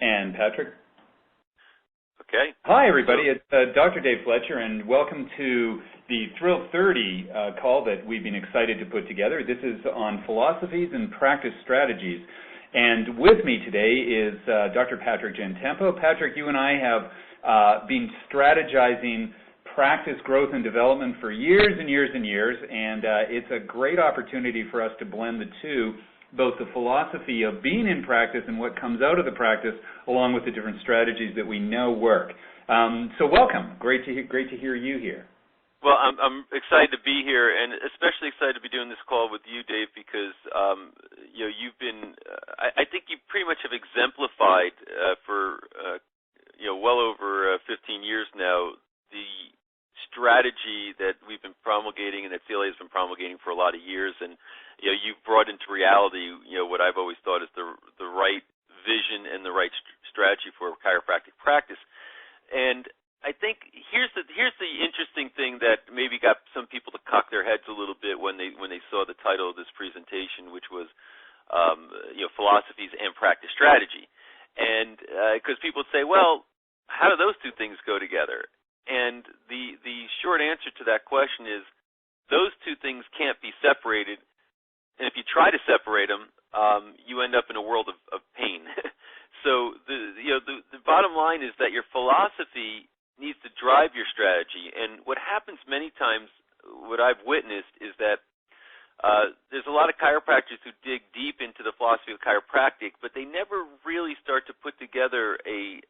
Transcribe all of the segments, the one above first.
And Patrick? Okay. Hi, everybody. It's Dr. Dave Fletcher, and welcome to the Thrill 30 call that we've been excited to put together. This is on philosophies and practice strategies. And with me today is Dr. Patrick Gentempo. Patrick, you and I have been strategizing practice growth and development for years and years and years, and it's a great opportunity for us to blend the two, both the philosophy of being in practice and what comes out of the practice, along with the different strategies that we know work. So welcome. Great to hear you here. Well, I'm excited to be here, and especially excited to be doing this call with you, Dave, because you've been. I think you pretty much have exemplified for well over 15 years now the strategy that we've been promulgating and that CLA has been promulgating for a lot of years, and you've brought into reality what I've always thought is the right vision and the right strategy for chiropractic practice. And I think here's the interesting thing that maybe got some people to cock their heads a little bit when they saw the title of this presentation, which was philosophies and practice strategy, and because people would say, well, how do those two things go together? And the short answer to that question is those two things can't be separated. And if you try to separate them, you end up in a world of pain. So the bottom line is that your philosophy needs to drive your strategy. And what happens many times, what I've witnessed, is that there's a lot of chiropractors who dig deep into the philosophy of chiropractic, but they never really start to put together a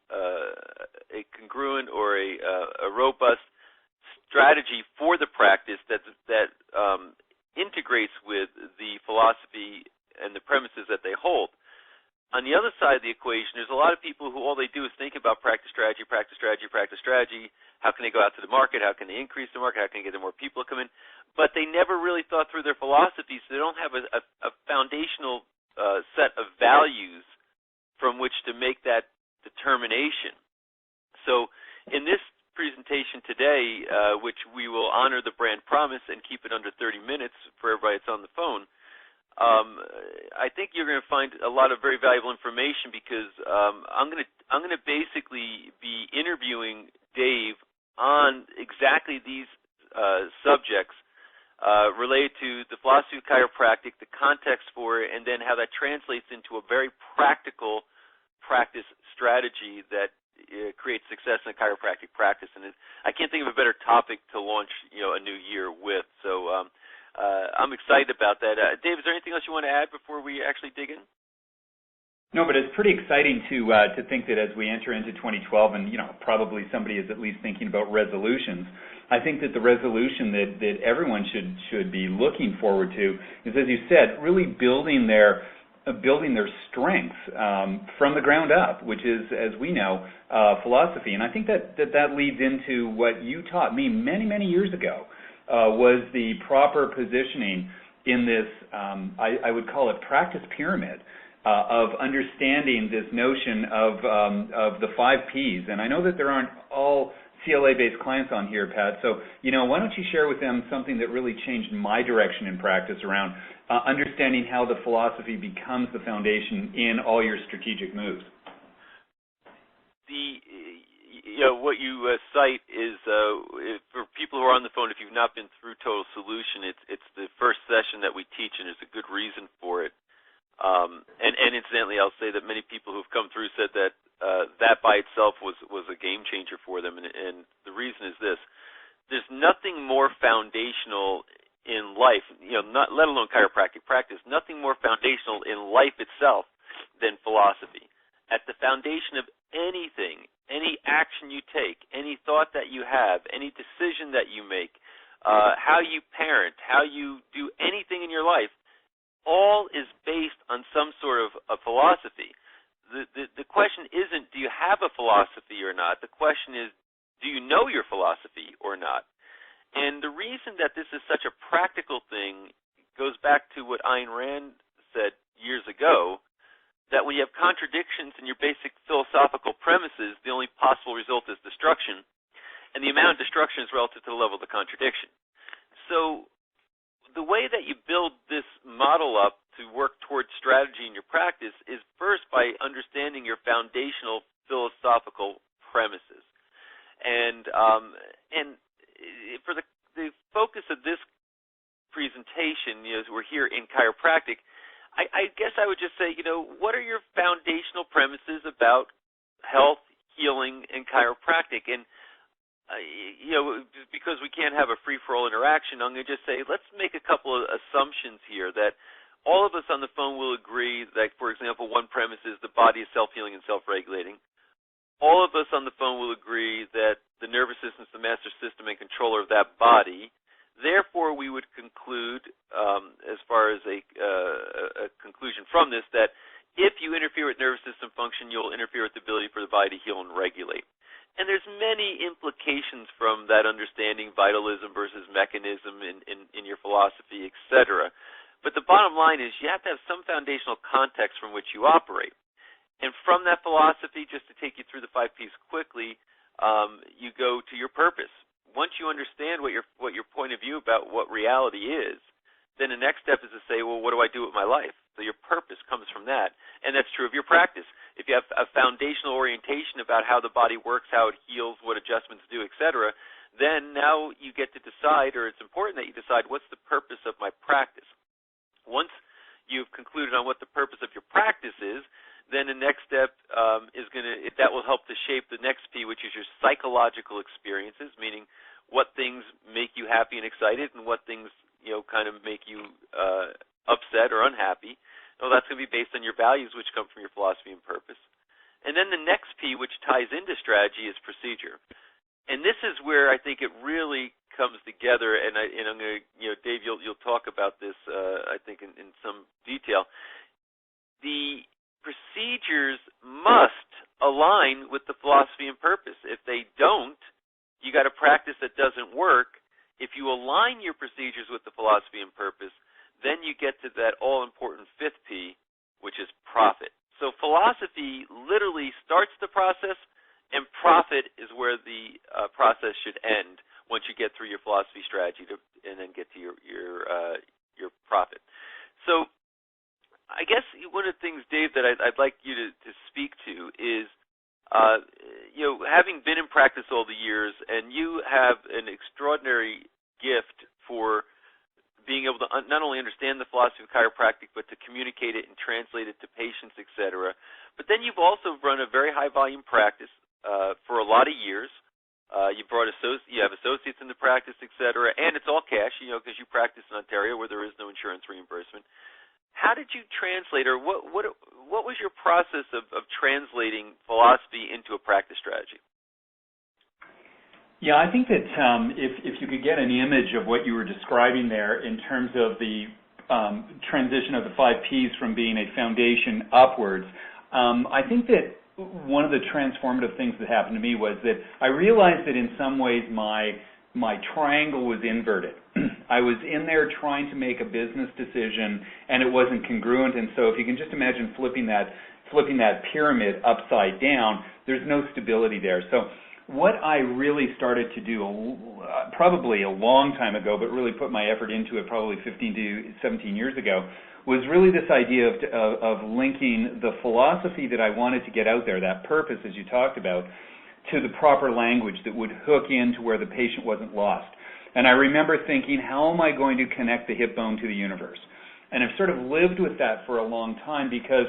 congruent or a robust strategy for the practice that integrates with the philosophy and the premises that they hold. On the other side of the equation, there's a lot of people who all they do is think about practice strategy, practice strategy, practice strategy. How can they go out to the market? How can they increase the market? How can they get more people to come in? But they never really thought through their philosophy, so they don't have a foundational set of values from which to make that determination. So in this presentation today, which we will honor the brand promise and keep it under 30 minutes for everybody that's on the phone, I think you're going to find a lot of very valuable information because I'm going to basically be interviewing Dave on exactly these subjects related to the philosophy of chiropractic, the context for it, and then how that translates into a very practical practice strategy that creates success in a chiropractic practice. And I can't think of a better topic to launch a new year with. So I'm excited about that. Dave, is there anything else you want to add before we actually dig in? No, but it's pretty exciting to think that as we enter into 2012, and probably somebody is at least thinking about resolutions. I think that the resolution that everyone should be looking forward to is, as you said, really building their strengths from the ground up, which is, as we know, philosophy. And I think that leads into what you taught me many years ago. Was the proper positioning in this, I would call it practice pyramid, of understanding this notion of the 5 Ps. And I know that there aren't all CLA-based clients on here, Pat, so why don't you share with them something that really changed my direction in practice around understanding how the philosophy becomes the foundation in all your strategic moves. What you cite is, for people who are on the phone, if you've not been through Total Solution, it's the first session that we teach, and there's a good reason for it. And incidentally, I'll say that many people who've come through said that that by itself was a game changer for them, and the reason is this. There's nothing more foundational in life, not let alone chiropractic practice, nothing more foundational in life itself than philosophy. At the foundation of anything, any action you take, any thought that you have, any decision that you make, how you parent, how you do anything in your life, all is based on some sort of a philosophy. The question isn't, do you have a philosophy or not? The question is, do you know your philosophy or not? And the reason that this is such a practical thing goes back to what Ayn Rand said years ago, that when you have contradictions in your basic philosophical premises, the only possible result is destruction, and the amount of destruction is relative to the level of the contradiction. So the way that you build this model up work towards strategy in your practice is first by understanding your foundational philosophical premises. And for the focus of this presentation, as we're here in chiropractic, I guess I would just say, what are your foundational premises about health, healing, and chiropractic? And because we can't have a free-for-all interaction, I'm going to just say, let's make a couple of assumptions here that all of us on the phone will agree that, for example, one premise is the body is self-healing and self-regulating. All of us on the phone will agree that the nervous system is the master system and controller of that body. Therefore, we would conclude, as far as a conclusion from this, that if you interfere with nervous system function, you'll interfere with the ability for the body to heal and regulate. And there's many implications from that understanding, vitalism versus mechanism in your philosophy, etc. But the bottom line is you have to have some foundational context from which you operate. And from that philosophy, just to take you through the 5 Ps quickly, you go to your purpose. Once you understand what your point of view about what reality is, then the next step is to say, well, what do I do with my life? So your purpose comes from that. And that's true of your practice. If you have a foundational orientation about how the body works, how it heals, what adjustments do, etc., then now you get to decide, or it's important that you decide, what's the purpose of my practice? Once you've concluded on what the purpose of your practice is, then the next step that will help to shape the next P, which is your psychological experiences, meaning what things make you happy and excited and what things, kind of make you upset or unhappy. Well, that's going to be based on your values, which come from your philosophy and purpose. And then the next P, which ties into strategy, is procedure. And this is where I think it really comes together, and I'm going to, Dave, you'll talk about this, I think, in some detail. The procedures must align with the philosophy and purpose. If they don't, you got a practice that doesn't work. If you align your procedures with the philosophy and purpose, then you get to that all-important 5th P, which is profit. So philosophy literally starts the process, and profit is where the process should end once you get through your philosophy strategy and then get to your profit. So I guess one of the things, Dave, that I'd like you to speak to is, having been in practice all the years, and you have an extraordinary gift for being able to not only understand the philosophy of chiropractic, but to communicate it and translate it to patients, etc. But then you've also run a very high-volume practice for a lot of years. You have associates in the practice, etc., and it's all cash, because you practice in Ontario where there is no insurance reimbursement. How did you translate, or what was your process of translating philosophy into a practice strategy? Yeah, I think that if you could get an image of what you were describing there in terms of the transition of the 5 Ps from being a foundation upwards, I think that one of the transformative things that happened to me was that I realized that in some ways my triangle was inverted. I was in there trying to make a business decision, and it wasn't congruent. And so if you can just imagine flipping that pyramid upside down, there's no stability there. So what I really started to do, probably a long time ago, but really put my effort into it probably 15 to 17 years ago, was really this idea of linking the philosophy that I wanted to get out there, that purpose, as you talked about, to the proper language that would hook into where the patient wasn't lost. And I remember thinking, how am I going to connect the hip bone to the universe? And I've sort of lived with that for a long time because,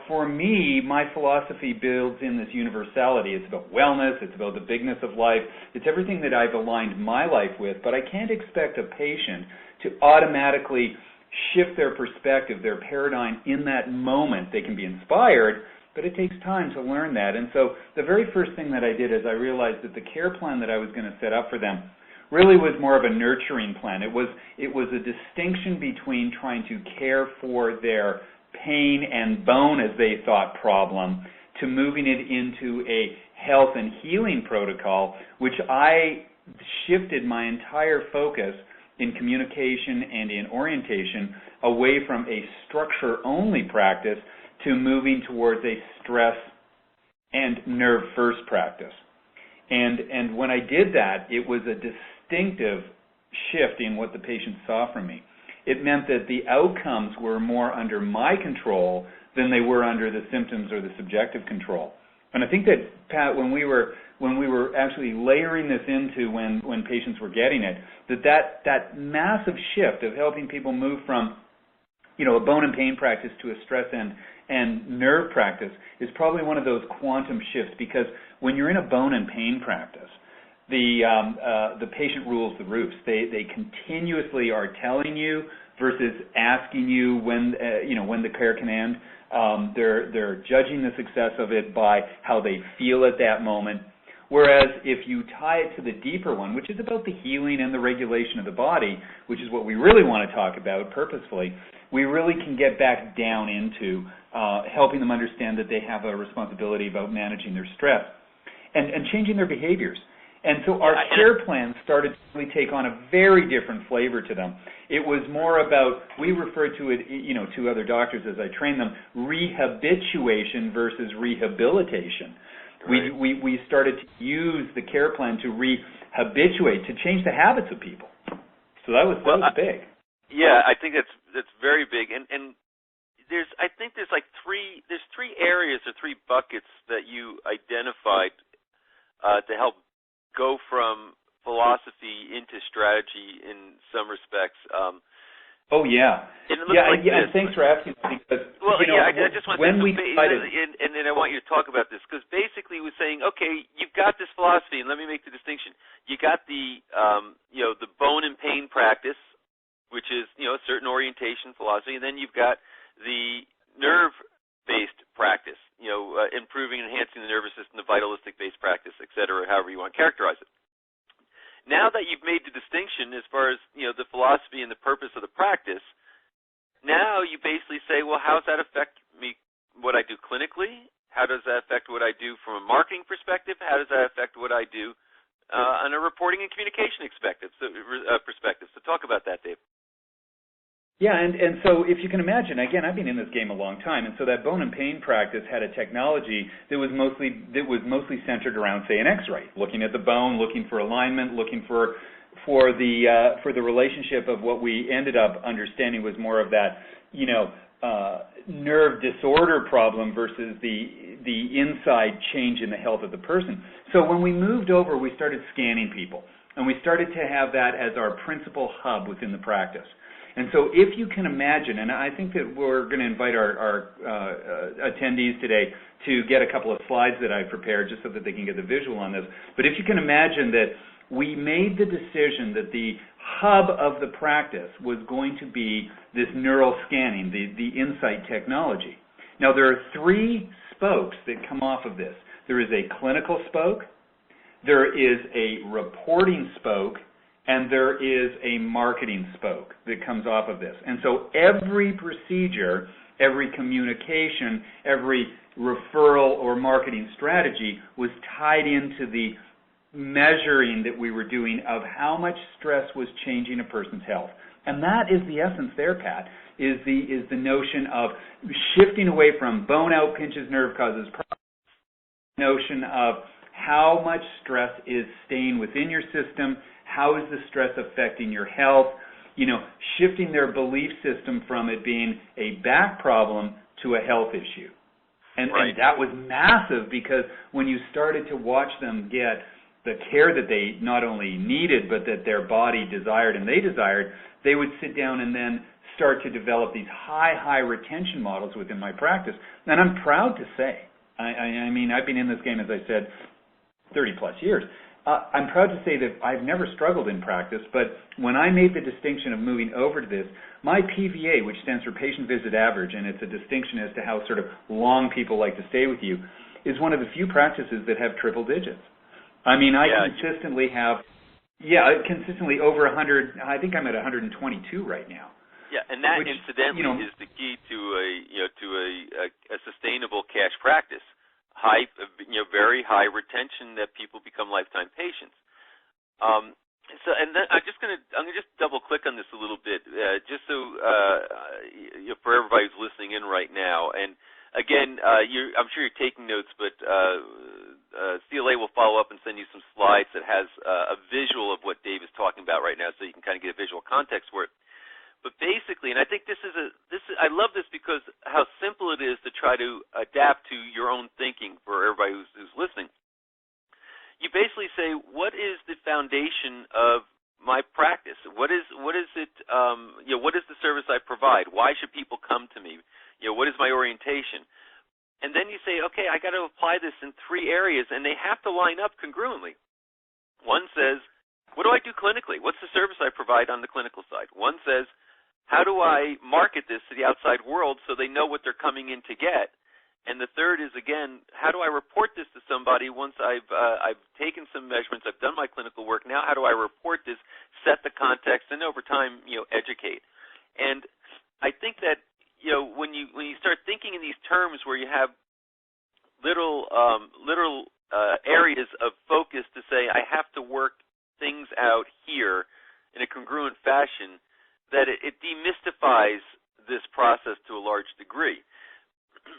for me, my philosophy builds in this universality. It's about wellness. It's about the bigness of life. It's everything that I've aligned my life with. But I can't expect a patient to automatically shift their perspective, their paradigm in that moment. They can be inspired, but it takes time to learn that. And so the very first thing that I did is I realized that the care plan that I was going to set up for them really was more of a nurturing plan. It was a distinction between trying to care for their pain and bone, as they thought, problem, to moving it into a health and healing protocol, which I shifted my entire focus in communication and in orientation away from a structure-only practice to moving towards a stress and nerve-first practice. And when I did that, it was a distinctive shift in what the patient saw from me. it meant that the outcomes were more under my control than they were under the symptoms or the subjective control. And I think that, Pat, when we were actually layering this into when patients were getting it, that massive shift of helping people move from, a bone and pain practice to a stress and nerve practice is probably one of those quantum shifts, because when you're in a bone and pain practice, the patient rules the roost. They continuously are telling you versus asking you when the care can end. They're judging the success of it by how they feel at that moment. Whereas if you tie it to the deeper one, which is about the healing and the regulation of the body, which is what we really want to talk about purposefully, we really can get back down into helping them understand that they have a responsibility about managing their stress and changing their behaviors. And so our care plans started to really take on a very different flavor to them. It was more about, we refer to it, to other doctors as I train them, rehabituation versus rehabilitation. Right. We started to use the care plan to rehabituate, to change the habits of people. So that was big. Yeah, I think that's very big. And I think there's three areas or three buckets that you identified to help go from philosophy into strategy in some respects. Oh yeah, and it looks like this. And thanks for asking, because I just want when to, we decided, and then I want you to talk about this, because basically we're saying, okay, you've got this philosophy, and let me make the distinction. You got the the bone and pain practice, which is a certain orientation philosophy, and then you've got the nerve-based practice, improving and enhancing the nervous system, the vitalistic-based practice, et cetera, however you want to characterize it. Now that you've made the distinction as far as, the philosophy and the purpose of the practice, now you basically say, well, how does that affect me, what I do clinically? How does that affect what I do from a marketing perspective? How does that affect what I do on a reporting and communication perspective? So talk about that, Dave. Yeah, and so if you can imagine, again, I've been in this game a long time, and so that bone and pain practice had a technology that was mostly centered around, say, an X-ray, looking at the bone, looking for alignment, looking for the relationship of what we ended up understanding was more of that, nerve disorder problem versus the inside change in the health of the person. So when we moved over, we started scanning people, and we started to have that as our principal hub within the practice. And so if you can imagine, and I think that we're going to invite our attendees today to get a couple of slides that I prepared just so that they can get the visual on this. But if you can imagine that we made the decision that the hub of the practice was going to be this neural scanning, the insight technology. Now there are three spokes that come off of this. There is a clinical spoke, there is a reporting spoke, and there is a marketing spoke that comes off of this. And so every procedure, every communication, every referral or marketing strategy was tied into the measuring that we were doing of how much stress was changing a person's health. And that is the essence there, Pat, is the notion of shifting away from bone out, pinches, nerve causes problems, notion of how much stress is staying within your system. How is the stress affecting your health? Shifting their belief system from it being a back problem to a health issue. And that was massive, because when you started to watch them get the care that they not only needed but that their body desired and they desired, they would sit down and then start to develop these high retention models within my practice. And I'm proud to say, I mean, I've been in this game, as I said, 30 plus years. I'm proud to say that I've never struggled in practice, but when I made the distinction of moving over to this, my PVA, which stands for patient visit average, and it's a distinction as to how sort of long people like to stay with you, is one of the few practices that have triple digits. I mean, I consistently have, consistently over 100, I think I'm at 122 right now. Yeah, and that, which, incidentally, is the key to a sustainable cash practice. High, very high retention that people become lifetime patients. So, and then I'm going to just double click on this a little bit, just so for everybody who's listening in right now. And again, I'm sure you're taking notes, but CLA will follow up and send you some slides that has a visual of what Dave is talking about right now, so you can kind of get a visual context for it. But basically, and I think I love this because how simple it is to try to adapt to your own thinking for everybody who's listening. You basically say, what is the foundation of my practice? What is it? What is the service I provide? Why should people come to me? What is my orientation? And then you say, okay, I got to apply this in 3 areas, and they have to line up congruently. One says, what do I do clinically? What's the service I provide on the clinical side? One says, how do I market this to the outside world so they know what they're coming in to get? And the third is, again, how do I report this to somebody once I've taken some measurements, I've done my clinical work? Now how do I report this, set the context, and over time, educate? And I think that, when you start thinking in these terms where you have little areas of focus to say, I have to work things out here in a congruent fashion, that it demystifies this process to a large degree.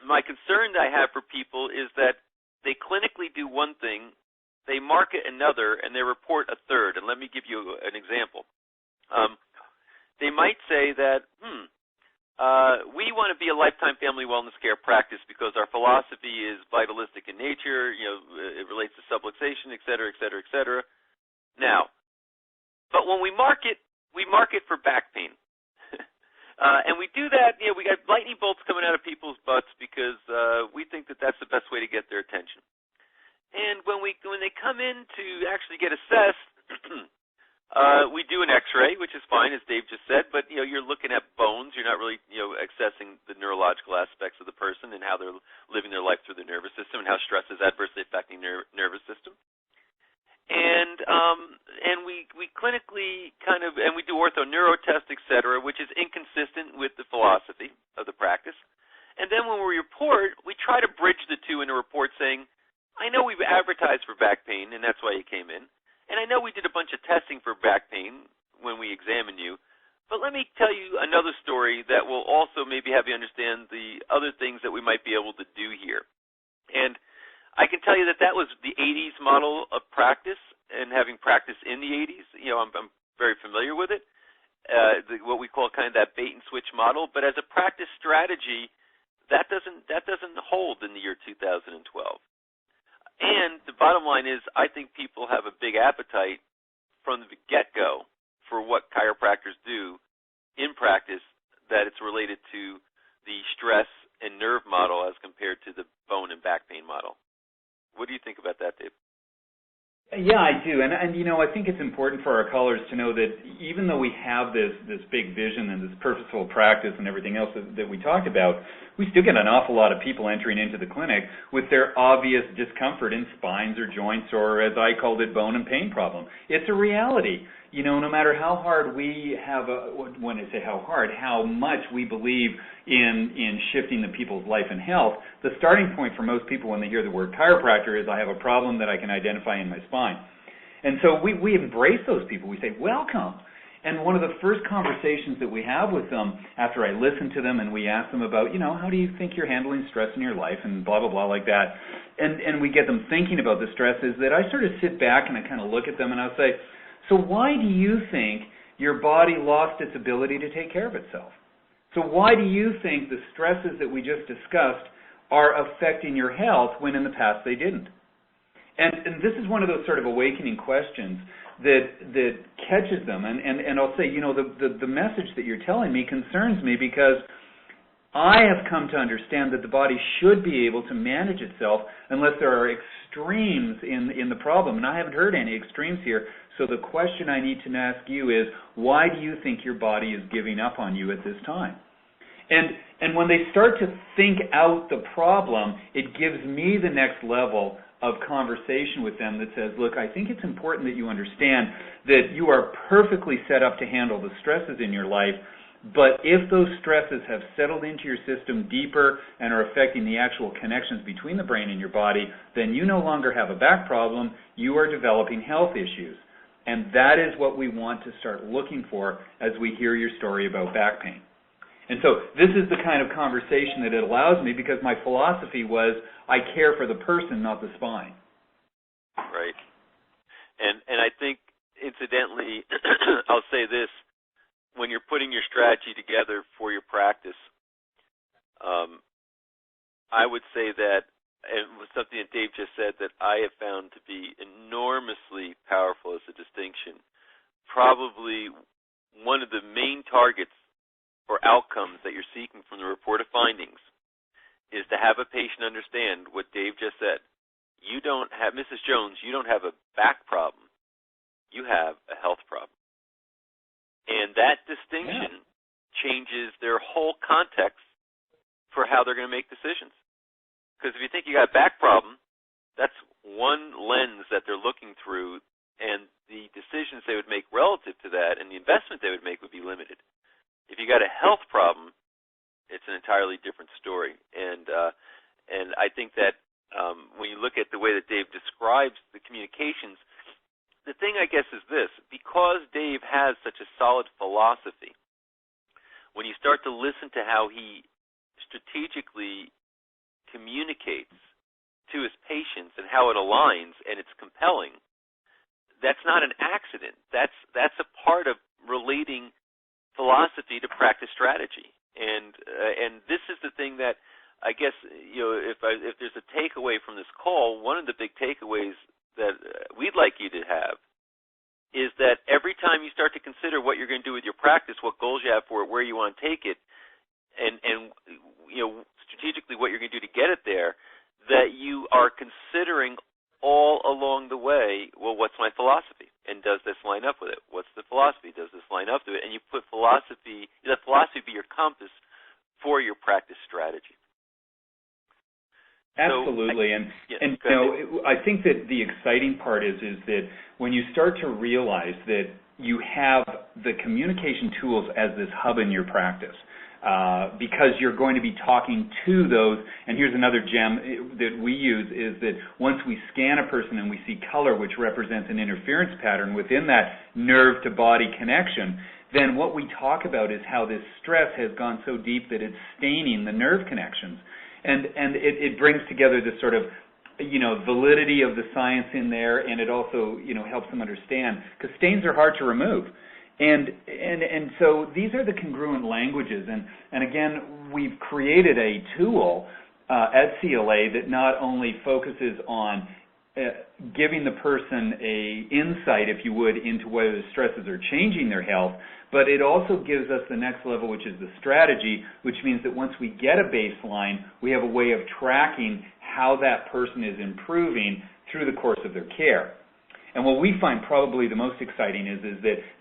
My concern that I have for people is that they clinically do one thing, they market another, and they report a third. And let me give you an example. They might say that, we want to be a lifetime family wellness care practice because our philosophy is vitalistic in nature, it relates to subluxation, et cetera, et cetera, et cetera. Now, but when we market for back pain. And we do that, we got lightning bolts coming out of people's butts because we think that that's the best way to get their attention. And when they come in to actually get assessed, we do an X-ray, which is fine, as Dave just said, but you're looking at bones. You're not really accessing the neurological aspects of the person and how they're living their life through the nervous system and how stress is adversely affecting their nervous system. And we clinically and we do ortho-neuro tests, et cetera, which is inconsistent with the philosophy of the practice. And then when we report, we try to bridge the two in a report saying, I know we've advertised for back pain, and that's why you came in. And I know we did a bunch of testing for back pain when we examined you. But let me tell you another story that will also maybe have you understand the other things that we might be able to do here. And I can tell you that was the 80s model of practice, and having practiced in the 80s, I'm very familiar with it, what we call kind of that bait and switch model. But as a practice strategy, that doesn't hold in the year 2012. And the bottom line is, I think people have a big appetite from the get-go for what chiropractors do in practice, that it's related to the stress and nerve model as compared to the bone and back pain model. What do you think about that, Dave? Yeah, I do, and I think it's important for our callers to know that even though we have this big vision and this purposeful practice and everything else that we talked about, we still get an awful lot of people entering into the clinic with their obvious discomfort in spines or joints, or as I called it, bone and pain problem. It's a reality. No matter how hard we have, when I say how hard, how much we believe in shifting the people's life and health, the starting point for most people when they hear the word chiropractor is, I have a problem that I can identify in my spine. And so we embrace those people. We say, welcome. And one of the first conversations that we have with them after I listen to them and we ask them about, how do you think you're handling stress in your life and blah, blah, blah like that, and we get them thinking about the stress, is that I sort of sit back and I kind of look at them and I'll say, so why do you think your body lost its ability to take care of itself? So why do you think the stresses that we just discussed are affecting your health when in the past they didn't? And this is one of those sort of awakening questions that catches them. And I'll say, the message that you're telling me concerns me, because I have come to understand that the body should be able to manage itself unless there are extremes in the problem. And I haven't heard any extremes here. So the question I need to ask you is, why do you think your body is giving up on you at this time? And when they start to think out the problem, it gives me the next level of conversation with them that says, look, I think it's important that you understand that you are perfectly set up to handle the stresses in your life, but if those stresses have settled into your system deeper and are affecting the actual connections between the brain and your body, then you no longer have a back problem, you are developing health issues. And that is what we want to start looking for as we hear your story about back pain. And so this is the kind of conversation that it allows me, because my philosophy was, I care for the person, not the spine. Right. And I think, incidentally, I'll say this, when you're putting your strategy together for your practice, I would say that, and it was something that Dave just said that I have found to be enormously powerful as a distinction. Probably one of the main targets or outcomes that you're seeking from the report of findings is to have a patient understand what Dave just said. You don't have, Mrs. Jones, you don't have a back problem. You have a health problem. And that distinction changes their whole context for how they're going to make decisions. Because if you think you got a back problem, that's one lens that they're looking through, and the decisions they would make relative to that and the investment they would make would be limited. If you got a health problem, it's an entirely different story. And I think that when you look at the way that Dave describes the communications, the thing, I guess, is this. Because Dave has such a solid philosophy, when you start to listen to how he strategically communicates to his patients and how it aligns and it's compelling, that's not an accident. That's a part of relating philosophy to practice strategy. And this is the thing that I guess, if there's a takeaway from this call, one of the big takeaways that we'd like you to have is that every time you start to consider what you're going to do with your practice, what goals you have for it, where you want to take it, and strategically what you're going to do to get it there, that you are considering all along the way, well, what's my philosophy? And does this line up with it? What's the philosophy? Does this line up to it? And you put philosophy, let philosophy be your compass for your practice strategy. Absolutely. I think that the exciting part is that when you start to realize that you have the communication tools as this hub in your practice, because you're going to be talking to those, and here's another gem that we use, is that once we scan a person and we see color, which represents an interference pattern within that nerve-to-body connection, then what we talk about is how this stress has gone so deep that it's staining the nerve connections. And it brings together this sort of, validity of the science in there, and it also, helps them understand, because stains are hard to remove. And so these are the congruent languages. And again, we've created a tool at CLA that not only focuses on giving the person a insight, if you would, into whether the stresses are changing their health, but it also gives us the next level, which is the strategy, which means that once we get a baseline, we have a way of tracking how that person is improving through the course of their care. And what we find probably the most exciting is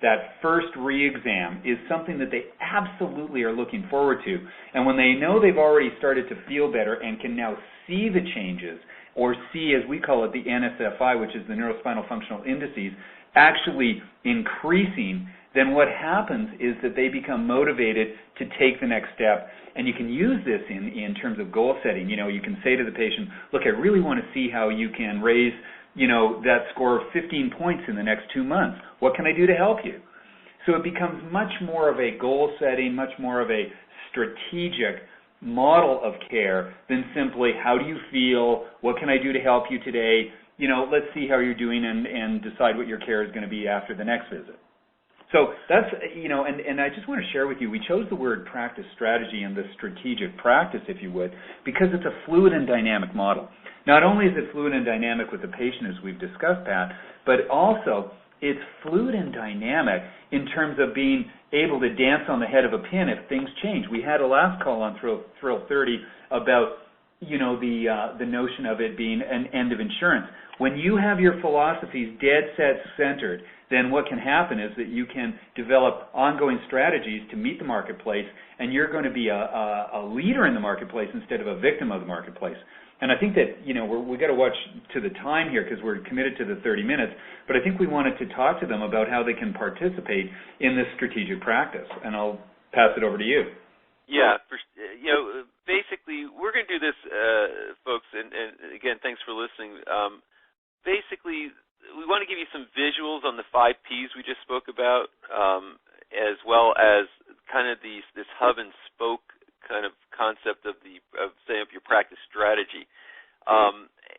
that first re-exam is something that they absolutely are looking forward to. And when they know they've already started to feel better and can now see the changes, or see, as we call it, the NSFI, which is the neurospinal functional indices, actually increasing, then what happens is that they become motivated to take the next step. And you can use this in terms of goal setting. You can say to the patient, look, I really want to see how you can raise that score of 15 points in the next 2 months. What can I do to help you? So it becomes much more of a goal setting, much more of a strategic model of care than simply how do you feel, what can I do to help you today, let's see how you're doing and decide what your care is going to be after the next visit. So that's, and I just want to share with you, we chose the word practice strategy and the strategic practice, if you would, because it's a fluid and dynamic model. Not only is it fluid and dynamic with the patient, as we've discussed, Pat, but also it's fluid and dynamic in terms of being able to dance on the head of a pin if things change. We had a last call on Thrill 30 about, the notion of it being an end of insurance. When you have your philosophies dead set centered, then what can happen is that you can develop ongoing strategies to meet the marketplace, and you're going to be a leader in the marketplace instead of a victim of the marketplace. And I think that, we got to watch to the time here because we're committed to the 30 minutes, but I think we wanted to talk to them about how they can participate in this strategic practice. And I'll pass it over to you. Yeah, basically, we're going to do this, folks, and again, thanks for listening. Basically, we want to give you some visuals on the 5 Ps we just spoke about, as well as kind of this hub and spoke kind of concept of setting up your practice strategy.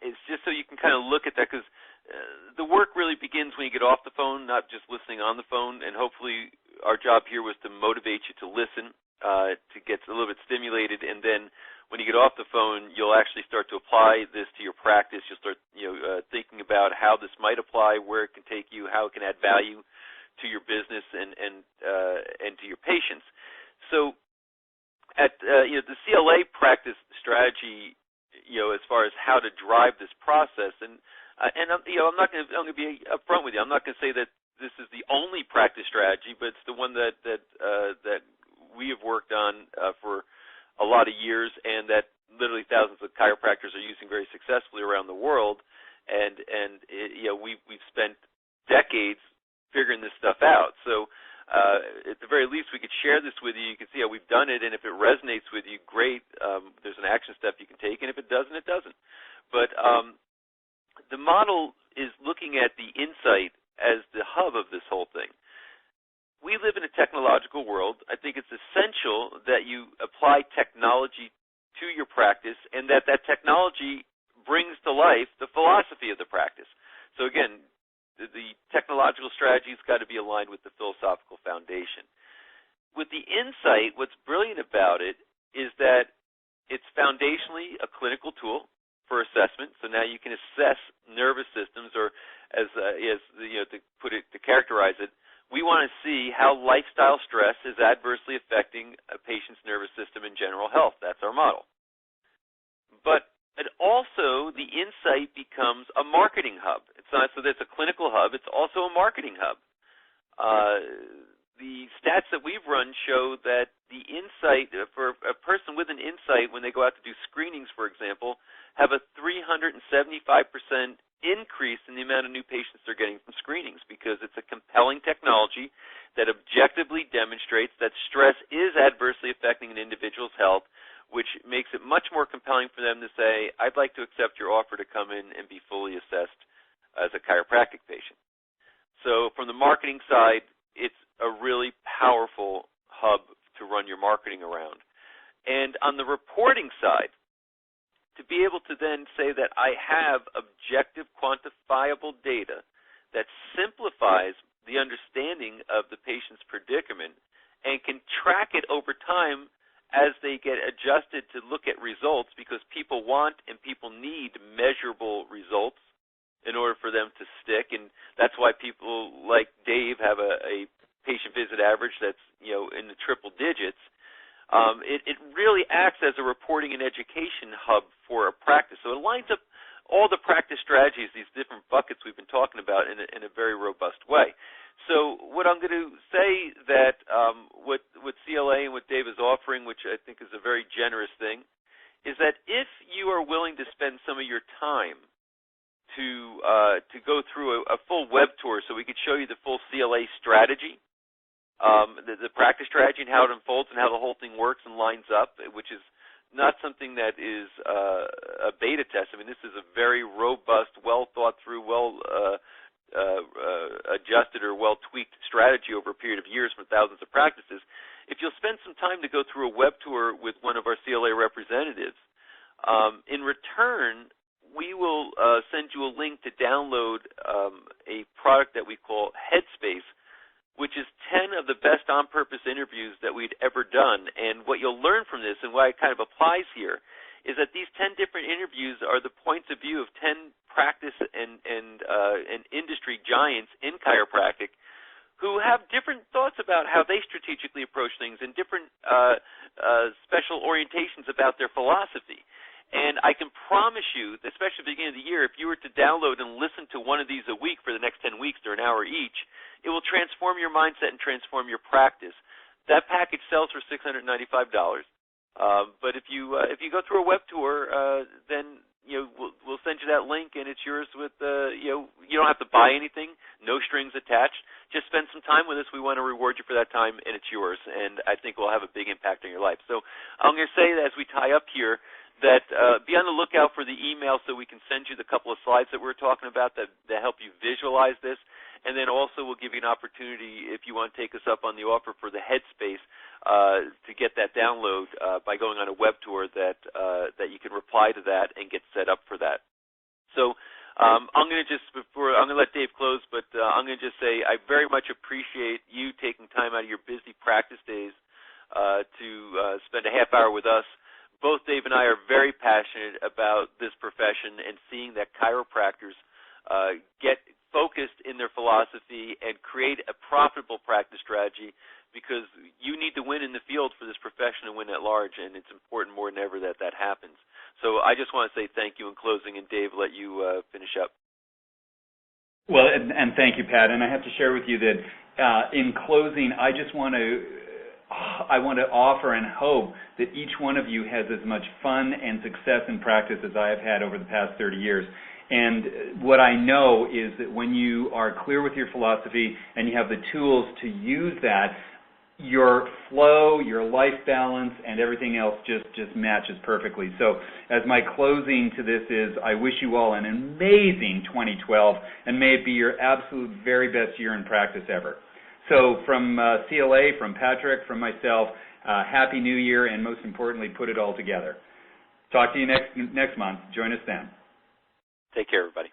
It's just so you can kind of look at that, because the work really begins when you get off the phone, not just listening on the phone, and hopefully our job here was to motivate you to listen, to get a little bit stimulated, and then when you get off the phone, you'll actually start to apply this to your practice. You'll start, thinking about how this might apply, where it can take you, how it can add value to your business and to your patients. So, at the CLA practice strategy, as far as how to drive this process, and I'm not going to be upfront with you. I'm not going to say that this is the only practice strategy, but it's the one that we have worked on for a lot of years, and that literally thousands of chiropractors are using very successfully around the world. And we've spent decades figuring this stuff out. So at the very least, we could share this with you. You can see how we've done it, and if it resonates with you, great. There's an action step you can take, and if it doesn't, it doesn't. But the model is looking at the insight as the hub of this whole thing. We live in a technological world. I think it's essential that you apply technology to your practice, and that technology brings to life the philosophy of the practice. So again, the technological strategy has got to be aligned with the philosophical foundation. With the insight, what's brilliant about it is that it's foundationally a clinical tool for assessment. So now you can assess nervous systems, or to characterize it, we want to see how lifestyle stress is adversely affecting a patient's nervous system and general health. That's our model. But it also, the insight becomes a marketing hub. It's not so that it's a clinical hub, it's also a marketing hub. The stats that we've run show that the insight, for a person with an insight, when they go out to do screenings, for example, have a 375% increase in the amount of new patients they're getting from screenings, because it's a compelling technology that objectively demonstrates that stress is adversely affecting an individual's health, which makes it much more compelling for them to say, I'd like to accept your offer to come in and be fully assessed as a chiropractic patient. So from the marketing side, it's a really powerful hub to run your marketing around. And on the reporting side, to be able to then say that I have objective, quantifiable data that simplifies the understanding of the patient's predicament and can track it over time as they get adjusted to look at results, because people want and people need measurable results in order for them to stick. And that's why people like Dave have a patient visit average that's in the triple digits. It really acts as a reporting and education hub for a practice. So it lines up all the practice strategies, these different buckets we've been talking about, in a very robust way. So what I'm going to say that what CLA and what Dave is offering, which I think is a very generous thing, is that if you are willing to spend some of your time to go through a full web tour, so we could show you the full CLA strategy, the practice strategy and how it unfolds and how the whole thing works and lines up, which is not something that is a beta test. I mean, this is a very robust, well thought through, adjusted or well tweaked strategy over a period of years from thousands of practices. If you'll spend some time to go through a web tour with one of our CLA representatives, in return, we will send you a link to download a product that we call Headspace, which is 10 of the best on-purpose interviews that we'd ever done. And what you'll learn from this, and why it kind of applies here, is that these 10 different interviews are the points of view of 10 practice and industry giants in chiropractic who have different thoughts about how they strategically approach things and different special orientations about their philosophy. And I can promise you, especially at the beginning of the year, if you were to download and listen to one of these a week for the next 10 weeks, they're an hour each, it will transform your mindset and transform your practice. That package sells for $695. But if you go through a web tour, then we'll send you that link, and it's yours with you don't have to buy anything, no strings attached. Just spend some time with us. We want to reward you for that time, and it's yours. And I think it will have a big impact on your life. So I'm going to say that as we tie up here, that be on the lookout for the email so we can send you the couple of slides that we're talking about that help you visualize this. And then also we'll give you an opportunity, if you want to take us up on the offer for the Headspace, to get that download by going on a web tour that you can reply to that and get set up for that. So I'm going to let Dave close, but I'm going to just say I very much appreciate you taking time out of your busy practice days to spend a half hour with us. Both Dave and I are very passionate about this profession and seeing that chiropractors get focused in their philosophy and create a profitable practice strategy, because you need to win in the field for this profession and win at large, and it's important more than ever that that happens. So I just want to say thank you in closing, and Dave, let you finish up. Well, and thank you, Pat. And I have to share with you that in closing, I want to offer and hope that each one of you has as much fun and success in practice as I have had over the past 30 years. And what I know is that when you are clear with your philosophy and you have the tools to use that, your flow, your life balance, and everything else just matches perfectly. So as my closing to this is, I wish you all an amazing 2012, and may it be your absolute very best year in practice ever. So from CLA, from Patrick, from myself, Happy New Year, and most importantly, put it all together. Talk to you next month. Join us then. Take care, everybody.